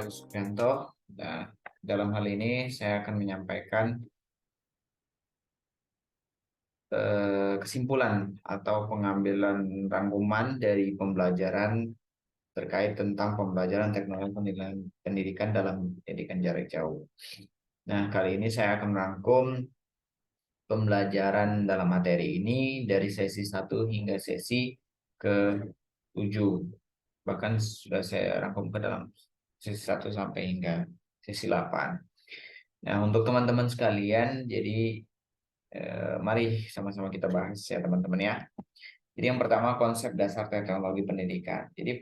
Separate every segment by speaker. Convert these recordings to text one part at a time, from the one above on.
Speaker 1: Agus Suprianto. Nah, dalam hal ini saya akan menyampaikan kesimpulan atau pengambilan rangkuman dari pembelajaran terkait tentang pembelajaran teknologi pendidikan dalam pendidikan jarak jauh. Nah, kali ini saya akan merangkum pembelajaran dalam materi ini dari sesi 1 hingga sesi ke-7. Bahkan sudah saya rangkum ke dalam sesi 1 sampai hingga sesi 8. Nah, untuk teman-teman sekalian, jadi mari sama-sama kita bahas ya teman-teman ya. Jadi yang pertama konsep dasar teknologi pendidikan. Jadi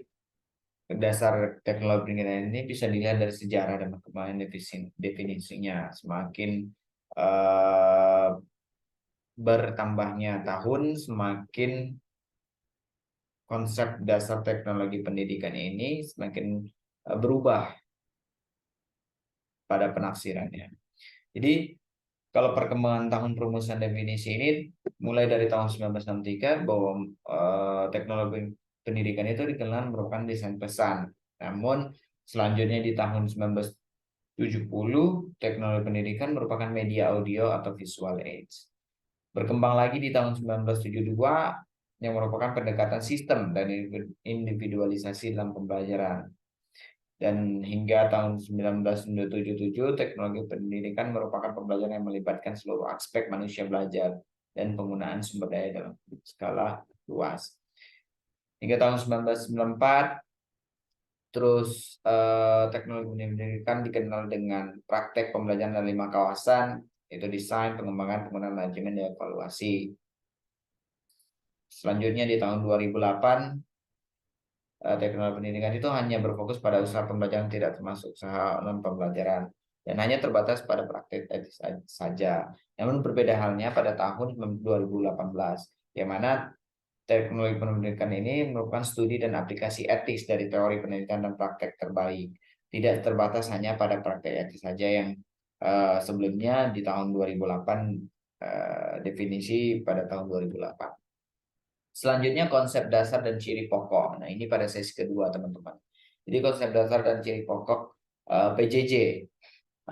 Speaker 1: dasar teknologi pendidikan ini bisa dilihat dari sejarah dan perkembangan definisinya. Semakin bertambahnya tahun, semakin konsep dasar teknologi pendidikan ini semakin berubah pada penafsirannya. Jadi kalau perkembangan tahun perumusan definisi ini mulai dari tahun 1963 bahwa teknologi pendidikan itu dikenal merupakan desain pesan. Namun selanjutnya di tahun 1970 teknologi pendidikan merupakan media audio atau visual aids. Berkembang lagi di tahun 1972 yang merupakan pendekatan sistem dan individualisasi dalam pembelajaran. Dan hingga tahun 1977, teknologi pendidikan merupakan pembelajaran yang melibatkan seluruh aspek manusia belajar dan penggunaan sumber daya dalam skala luas. Hingga tahun 1994, terus teknologi pendidikan dikenal dengan praktek pembelajaran dalam 5 kawasan, yaitu desain, pengembangan, penggunaan manajemen, dan evaluasi. Selanjutnya di tahun 2008, teknologi pendidikan itu hanya berfokus pada usaha pembelajaran tidak termasuk usaha non pembelajaran dan hanya terbatas pada praktik saja. Namun berbeda halnya pada tahun 2018, yang mana teknologi pendidikan ini merupakan studi dan aplikasi etis dari teori pendidikan dan praktek terbaik. Tidak terbatas hanya pada praktek etis saja yang sebelumnya di tahun 2008 definisi pada tahun 2008. Selanjutnya konsep dasar dan ciri pokok. Nah, ini pada sesi kedua, teman-teman. Jadi konsep dasar dan ciri pokok PJJ.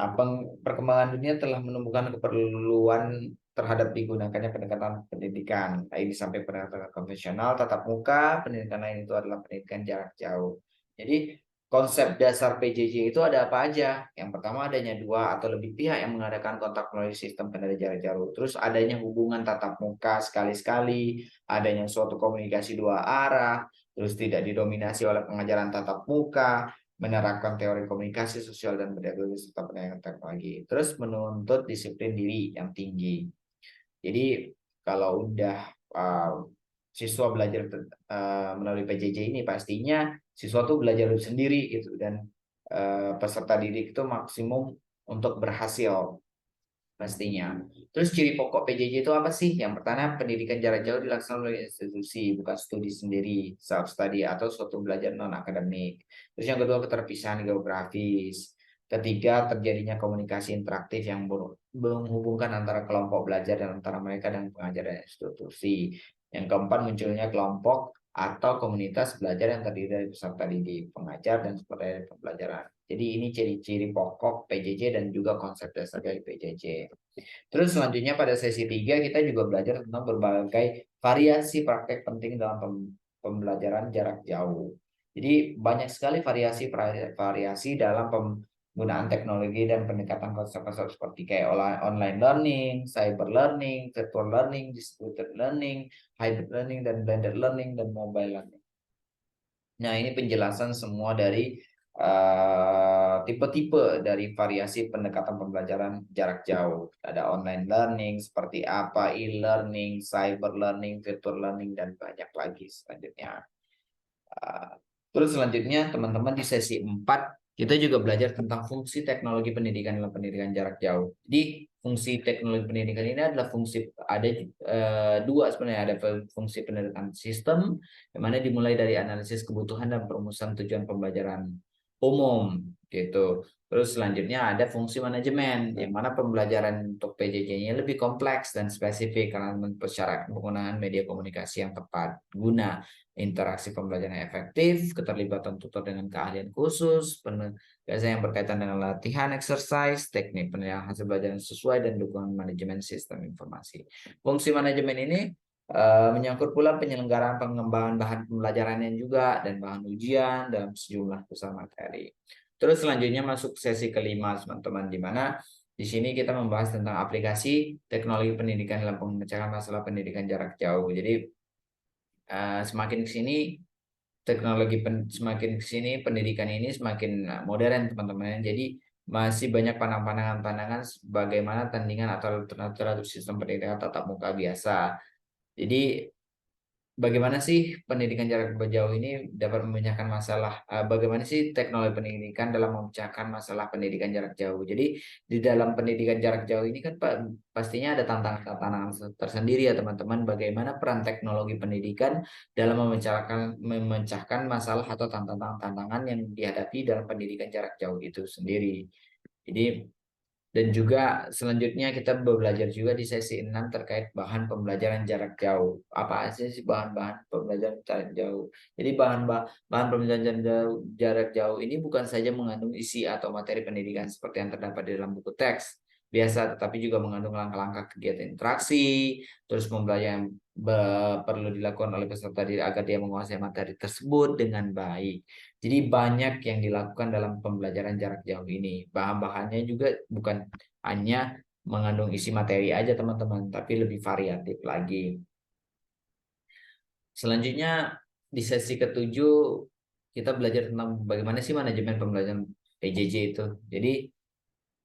Speaker 1: Nah, perkembangan dunia telah menemukan keperluan terhadap digunakannya pendekatan pendidikan. Nah, ini sampai pendekatan konvensional, tatap muka, pendidikan lain itu adalah pendidikan jarak jauh. Jadi konsep dasar PJJ itu ada apa aja? Yang pertama adanya 2 atau lebih pihak yang mengadakan kontak melalui sistem pendidikan jarak jauh. Terus adanya hubungan tatap muka sekali-sekali, adanya suatu komunikasi 2 arah, terus tidak didominasi oleh pengajaran tatap muka, menerapkan teori komunikasi sosial dan pedagogi serta pendidikan teknologi. Terus menuntut disiplin diri yang tinggi. Jadi kalau udah siswa belajar melalui PJJ ini pastinya siswa tuh belajar sendiri gitu dan peserta didik itu maksimum untuk berhasil pastinya. Terus ciri pokok PJJ itu apa sih? Yang pertama pendidikan jarak jauh dilaksanakan oleh institusi, bukan studi sendiri, self study atau suatu belajar non akademik. Terus yang kedua keterpisahan geografis. Ketiga terjadinya komunikasi interaktif yang menghubungkan antara kelompok belajar dan antara mereka dan pengajar dan institusi. Yang keempat munculnya kelompok atau komunitas belajar yang terdiri dari peserta didik, pengajar, dan sumber daya pembelajaran. Jadi ini ciri-ciri pokok PJJ dan juga konsep dasar dari PJJ. Terus selanjutnya pada sesi 3 kita juga belajar tentang berbagai variasi praktek penting dalam pembelajaran jarak jauh. Jadi banyak sekali variasi dalam penggunaan teknologi dan pendekatan konsep-konsep seperti kayak online learning, cyber learning, virtual learning, distributed learning, hybrid learning, dan blended learning, dan mobile learning. Nah, ini penjelasan semua dari tipe-tipe dari variasi pendekatan pembelajaran jarak jauh. Ada online learning, seperti apa, e-learning, cyber learning, virtual learning, dan banyak lagi selanjutnya. Terus selanjutnya teman-teman di sesi 4 kita juga belajar tentang fungsi teknologi pendidikan dalam pendidikan jarak jauh. Jadi fungsi teknologi pendidikan ini adalah fungsi ada 2 sebenarnya, ada fungsi pendidikan sistem yang mana dimulai dari analisis kebutuhan dan perumusan tujuan pembelajaran umum gitu. Terus selanjutnya ada fungsi manajemen, yang mana pembelajaran untuk PJJ-nya lebih kompleks dan spesifik karena mempersyaratkan penggunaan media komunikasi yang tepat guna interaksi pembelajaran yang efektif, keterlibatan tutor dengan keahlian khusus, penegasan yang berkaitan dengan latihan, exercise, teknik penilaian hasil belajar yang sesuai, dan dukungan manajemen sistem informasi. Fungsi manajemen ini menyangkut pula penyelenggaraan pengembangan bahan pembelajarannya juga dan bahan ujian dalam sejumlah pusat materi. Terus selanjutnya masuk sesi kelima, teman-teman, di mana di sini kita membahas tentang aplikasi teknologi pendidikan dalam memecahkan masalah pendidikan jarak jauh. Jadi semakin ke sini semakin ke sini pendidikan ini semakin modern, teman-teman. Jadi masih banyak pandangan-pandangan bagaimana tandingan atau alternatif sistem pendidikan tatap muka biasa. Jadi bagaimana sih pendidikan jarak jauh ini dapat memecahkan masalah? Bagaimana sih teknologi pendidikan dalam memecahkan masalah pendidikan jarak jauh? Jadi di dalam pendidikan jarak jauh ini kan pastinya ada tantangan-tantangan tersendiri ya teman-teman. Bagaimana peran teknologi pendidikan dalam memecahkan masalah atau tantangan-tantangan yang dihadapi dalam pendidikan jarak jauh itu sendiri. Jadi dan juga selanjutnya kita belajar juga di sesi 6 terkait bahan pembelajaran jarak jauh. Apa aja sih bahan-bahan pembelajaran jarak jauh? Jadi bahan pembelajaran jarak jauh ini bukan saja mengandung isi atau materi pendidikan seperti yang terdapat di dalam buku teks biasa, tetapi juga mengandung langkah-langkah kegiatan interaksi, terus pembelajaran perlu dilakukan oleh peserta didik agar dia menguasai materi tersebut dengan baik. Jadi banyak yang dilakukan dalam pembelajaran jarak jauh ini. Bahan-bahannya juga bukan hanya mengandung isi materi aja teman-teman, tapi lebih variatif lagi. Selanjutnya di sesi ketujuh kita belajar tentang bagaimana sih manajemen pembelajaran PJJ itu. Jadi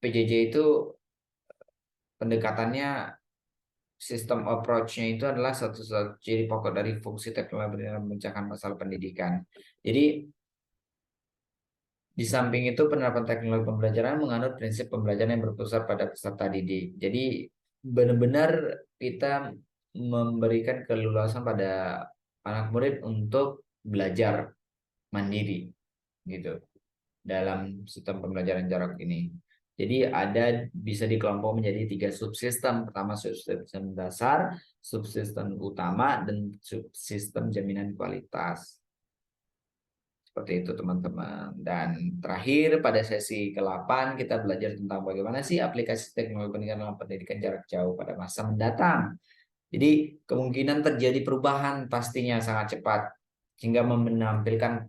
Speaker 1: PJJ itu pendekatannya, sistem approach-nya itu adalah satu ciri pokok dari fungsi teknologi dalam memecahkan masalah pendidikan. Jadi di samping itu, penerapan teknologi pembelajaran menganut prinsip pembelajaran yang berpusat pada peserta didik. Jadi benar-benar kita memberikan keleluasan pada anak murid untuk belajar mandiri gitu dalam sistem pembelajaran jarak ini. Jadi bisa dikelompok menjadi 3 subsistem. Pertama subsistem dasar, subsistem utama, dan subsistem jaminan kualitas. Seperti itu teman-teman. Dan terakhir pada sesi ke-8 kita belajar tentang bagaimana sih aplikasi teknologi pendidikan dalam pendidikan jarak jauh pada masa mendatang. Jadi kemungkinan terjadi perubahan pastinya sangat cepat sehingga menampilkan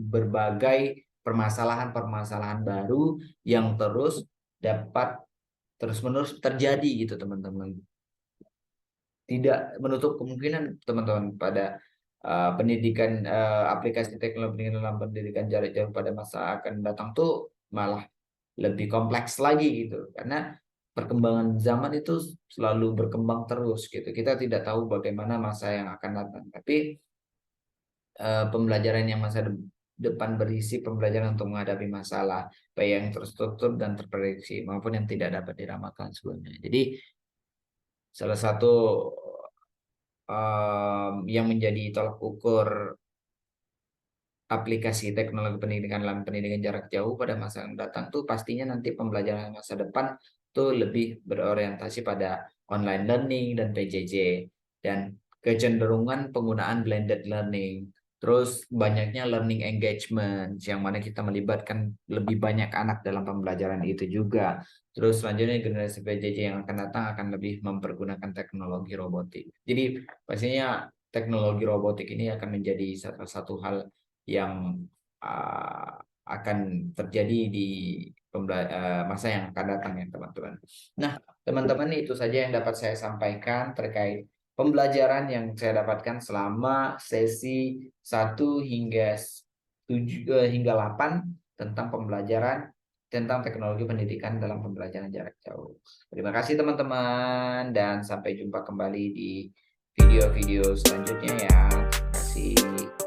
Speaker 1: berbagai permasalahan-permasalahan baru yang dapat terus-menerus terjadi gitu teman-teman. Tidak menutup kemungkinan teman-teman pada aplikasi teknologi pendidikan dalam pendidikan jarak jauh pada masa akan datang tuh malah lebih kompleks lagi gitu, karena perkembangan zaman itu selalu berkembang terus gitu. Kita tidak tahu bagaimana masa yang akan datang, tapi pembelajaran yang masa depan berisi pembelajaran untuk menghadapi masalah baik yang terstruktur dan terprediksi maupun yang tidak dapat diramalkan sebelumnya. Jadi salah satu yang menjadi tolak ukur aplikasi teknologi pendidikan dalam pendidikan jarak jauh pada masa yang datang tuh pastinya nanti pembelajaran masa depan tuh lebih berorientasi pada online learning dan PJJ, dan kecenderungan penggunaan blended learning. Terus banyaknya learning engagement yang mana kita melibatkan lebih banyak anak dalam pembelajaran itu juga. Terus selanjutnya generasi PJJ yang akan datang akan lebih mempergunakan teknologi robotik. Jadi pastinya teknologi robotik ini akan menjadi salah satu hal yang akan terjadi di masa yang akan datang ya teman-teman. Nah teman-teman, itu saja yang dapat saya sampaikan terkait pembelajaran yang saya dapatkan selama sesi 1 hingga 8 tentang pembelajaran tentang teknologi pendidikan dalam pembelajaran jarak jauh. Terima kasih teman-teman, dan sampai jumpa kembali di video-video selanjutnya ya. Terima kasih.